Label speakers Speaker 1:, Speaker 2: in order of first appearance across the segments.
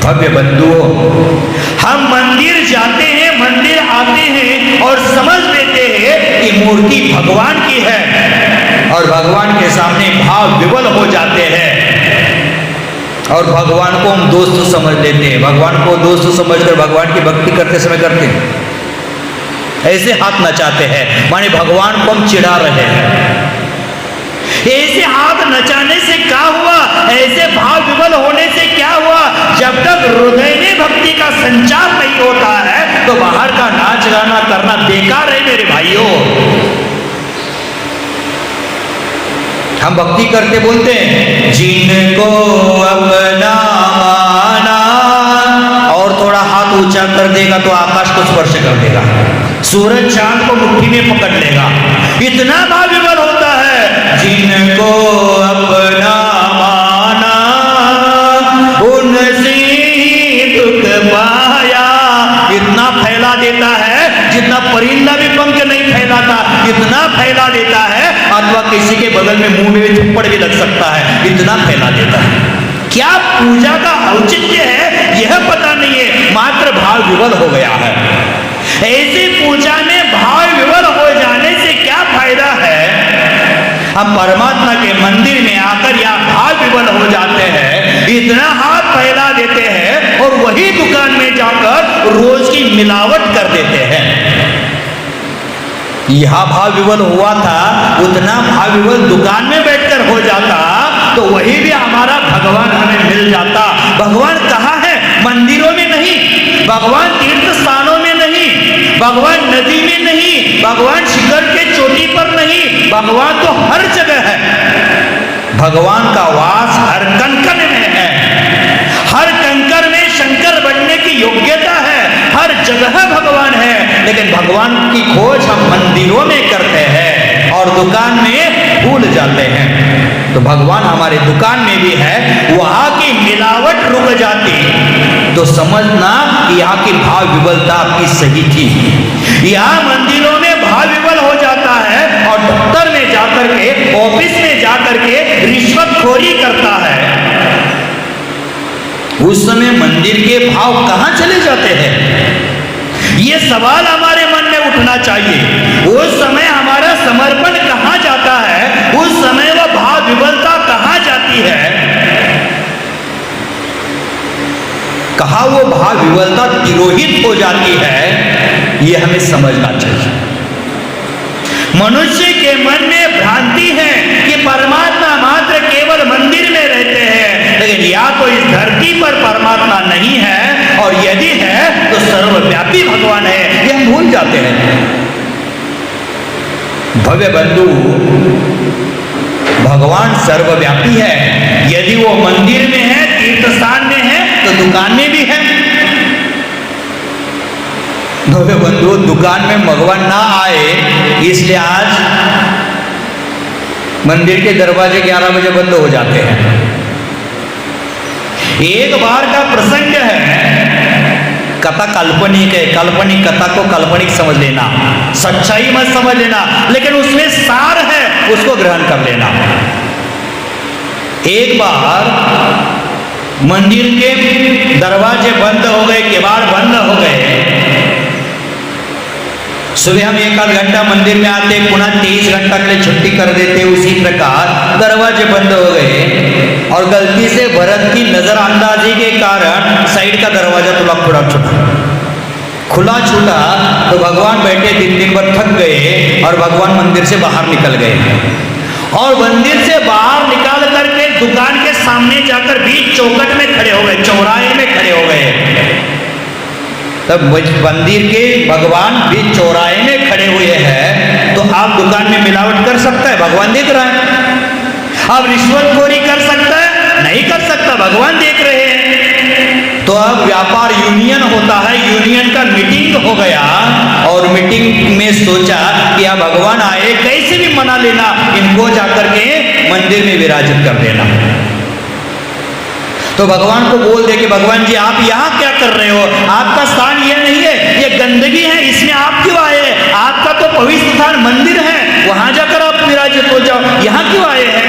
Speaker 1: भव्य बंधुओं, हम मंदिर जाते हैं, मंदिर आते हैं और समझ लेते हैं कि मूर्ति भगवान की है और भगवान के सामने भाव विवल हो जाते हैं और भगवान को हम दोस्त समझ लेते हैं। भगवान को दोस्त समझकर भगवान की भक्ति करते समय करते हैं, ऐसे हाथ नचाते हैं माने भगवान को हम चिढ़ा रहे हैं। ऐसे हाथ नचाने से क्या हुआ, ऐसे भाव विवल होने से क्या हुआ? जब तक हृदय में भक्ति का संचार नहीं होता है तो बाहर का नाच गाना करना बेकार है मेरे भाइयों। हम भक्ति करते बोलते हैं जिनको अपना माना, और थोड़ा हाथ ऊंचा कर देगा तो आकाश को स्पर्श कर देगा, सूरज चांद को मुट्ठी में पकड़ लेगा, इतना भाव विवल होता है। जिनको अपना माना उनसे दुख पाया, इतना फैला देता है जितना परिंदा भी पंख नहीं फैलाता, इतना फैला देता है। अथवा किसी के बगल में मुंह में थप्पड़ भी लग सकता है, इतना फैला देता है। क्या पूजा का औचित्य है यह पता नहीं है, मात्र भाव विवल हो गया है। ऐसी पूजा में भाव विवल हो जाने से क्या फायदा है? हम परमात्मा के मंदिर में आकर या भाव विवल हो जाते हैं, इतना हाथ फैला देते हैं और वही दुकान में जाकर रोज की मिलावट कर देते हैं। यहां भाव विवल हुआ था, उतना भाव विवल दुकान में बैठकर हो जाता तो वही भी हमारा भगवान हमें मिल जाता। भगवान कहाँ है? मंदिरों में नहीं, भगवान तीर्थ स्थानों में नहीं, भगवान नदी में नहीं, भगवान शिखर के चोटी पर नहीं, भगवान तो हर जगह है। भगवान का वास हर कंकड़ में है, हर कंकड़ में शंकर बनने की योग्यता है, हर जगह भगवान है। लेकिन भगवान की खोज हम मंदिरों में करते हैं और दुकान में भूल जाते हैं। तो भगवान हमारे दुकान में भी है, वहां की मिलावट रुक जाती तो समझना कि यहाँ की भाव विवलता आपकी सही थी। यहाँ मंदिरों में भाव विवल हो जाता है और दफ्तर में जाकर के, ऑफिस में जाकर के रिश्वतखोरी करता है। उस समय मंदिर के भाव कहां चले जाते हैं? ये सवाल हमारे मन में उठना चाहिए। उस समय हमारा समर्पण कहां जाता है? उस समय वह भाव विवलता कहां जाती है? कहां वो भाव विवलता तिरोहित हो जाती है? ये हमें समझना चाहिए। मनुष्य के मन में भ्रांति है कि परमात्मा मात्र केवल मंदिर में रहते हैं, लेकिन या तो इस धरती पर परमात्मा नहीं है और यदि है तो सर्वव्यापी भगवान है, यह हम भूल जाते हैं। भव्य बंधु, भगवान सर्वव्यापी है। यदि वो मंदिर में है, तीर्थ स्थान में है तो दुकान में भी है। भव्य बंधु, दुकान में भगवान ना आए इसलिए आज मंदिर के दरवाजे 11 बजे बंद हो जाते हैं। एक बार का प्रसंग है, कथा काल्पनिक है, काल्पनिक कथा को काल्पनिक समझ लेना, सच्चाई मत समझ लेना, लेकिन उसमें सार है उसको ग्रहण कर लेना। एक बार मंदिर के दरवाजे बंद हो गए, किवाड़ बंद हो गए। सुबह हम 1 आध घंटा मंदिर में आते, पुनः 23 घंटा के लिए छुट्टी कर देते। उसी प्रकार दरवाजे बंद हो गए और गलती से भरत की नजरअंदाजी के कारण साइड का दरवाजा खुला छूटा तो भगवान बैठे दिन भर थक गए और भगवान मंदिर से बाहर निकल गए और मंदिर से बाहर निकाल करके दुकान के सामने जाकर बीच चौखट में खड़े हो गए, चौराहे में खड़े हो गए। तब मंदिर के भगवान भी चौराहे में खड़े हुए हैं तो आप दुकान में मिलावट कर सकता है? भगवान देख रहा है। आप रिश्वतखोरी कर सकता है? नहीं कर सकता, भगवान देख रहे हैं। तो अब व्यापार यूनियन होता है, यूनियन का मीटिंग हो गया और मीटिंग में सोचा कि अब भगवान आए, कैसे भी मना लेना, इनको जाकर के मंदिर में विराजित कर देना। तो भगवान को बोल दे कि भगवान जी आप यहाँ क्या कर रहे हो? आपका स्थान यह नहीं है, ये गंदगी है, इसमें आप क्यों आए? आपका तो पवित्र स्थान मंदिर है, वहां जाकर आप विराजित हो जाओ, यहाँ क्यों आए हैं?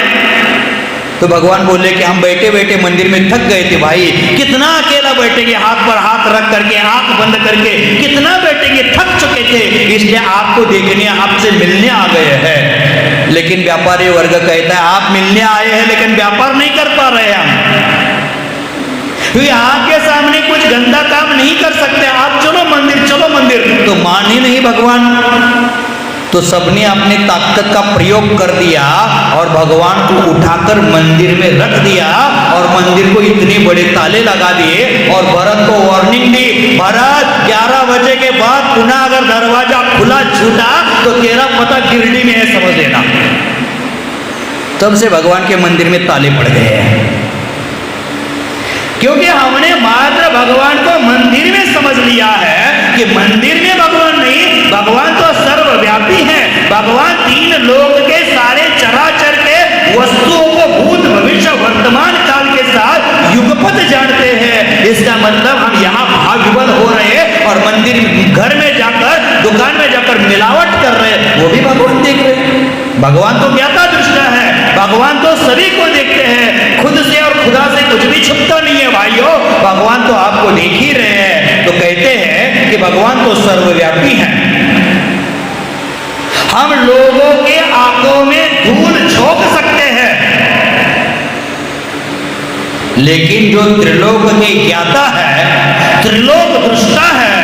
Speaker 1: तो भगवान बोले कि हम बैठे बैठे मंदिर में थक गए थे भाई, कितना अकेला बैठेंगे, हाथ पर हाथ रख करके, आंख बंद करके कितना बैठेंगे, थक चुके थे, इसलिए आपको देखने, आपसे मिलने आ गए हैं। लेकिन व्यापारी वर्ग कहता है आप मिलने आए हैं लेकिन व्यापार नहीं कर पा रहे हम, क्योंकि आपके सामने कुछ गंदा काम नहीं कर सकते, आप चलो मंदिर, तो मान ही नहीं भगवान। तो सबने अपनी ताकत का प्रयोग कर दिया और भगवान को उठाकर मंदिर में रख दिया और मंदिर को इतने बड़े ताले लगा दिए और भरत को वार्निंग दी, भरत 11 बजे के बाद पुनः अगर दरवाजा खुला छूटा तो तेरा पता गिरडी में है, समझ लेना। तब से भगवान के मंदिर में ताले पड़ गए हैं, क्योंकि हमने मात्र भगवान को मंदिर में समझ लिया है कि मंदिर में भगवान नहीं, भगवान तो सर्वव्यापी है। भगवान 3 लोक के सारे चराचर के वस्तुओं को भूत भविष्य वर्तमान काल के साथ युगपत जानते हैं। इसका मतलब हम यहाँ भाग्यवान हो रहे हैं और मंदिर घर में जाकर, दुकान में जाकर मिलावट कर रहे हैं, वो भी भगवान देख रहे हैं। भगवान तो ज्ञाता दृष्टा है, भगवान तो सभी को देखते हैं, खुद से और खुदा से कुछ भी छुपता नहीं है भाइयों, भगवान तो आपको देख ही रहे हैं। तो कहते हैं कि भगवान तो सर्वव्यापी है। हम लोगों के आंखों में धूल झोंक सकते हैं, लेकिन जो त्रिलोक के ज्ञाता है, त्रिलोक दृष्टा है,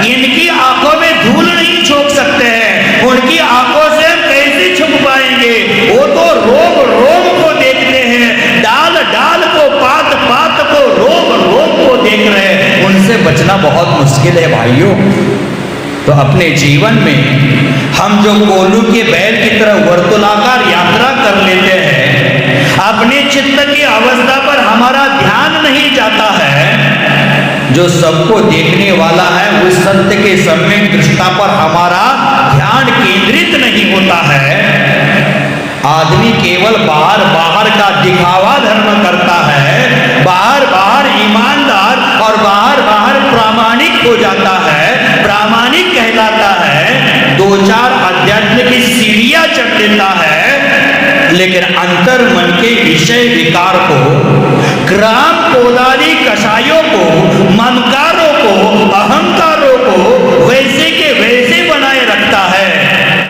Speaker 1: इनकी आंखों में धूल नहीं झोंक सकते हैं। उनकी आंखों से हम कैसे छुप पाएंगे? वो तो रोम रोम को देखते हैं, डाल डाल को, पात पात को, रोम रोम को देख रहे हैं। उनसे बचना बहुत मुश्किल है भाइयों। तो अपने जीवन में हम जो कोलू के बैल की तरह वर्तुलाकार यात्रा कर लेते हैं, अपने चित्त की अवस्था पर हमारा ध्यान नहीं जाता है, जो सबको देखने वाला है उस सत्य के सम्यक दृष्टा पर हमारा ध्यान केंद्रित नहीं होता है। आदमी केवल बाहर बाहर का दिखावा धर्म करता है, बाहर बाहर ईमानदार और बाहर बाहर प्रामाणिक हो जाता है, प्रामाणिक कहलाता है, 2-4 अध्यात्म की सीढ़ियां चढ़ देता है, लेकिन अंतर मन के विषय विकार को, ग्राम कोदाली कषायों को, ममकारों को, अहंकारों को वैसे के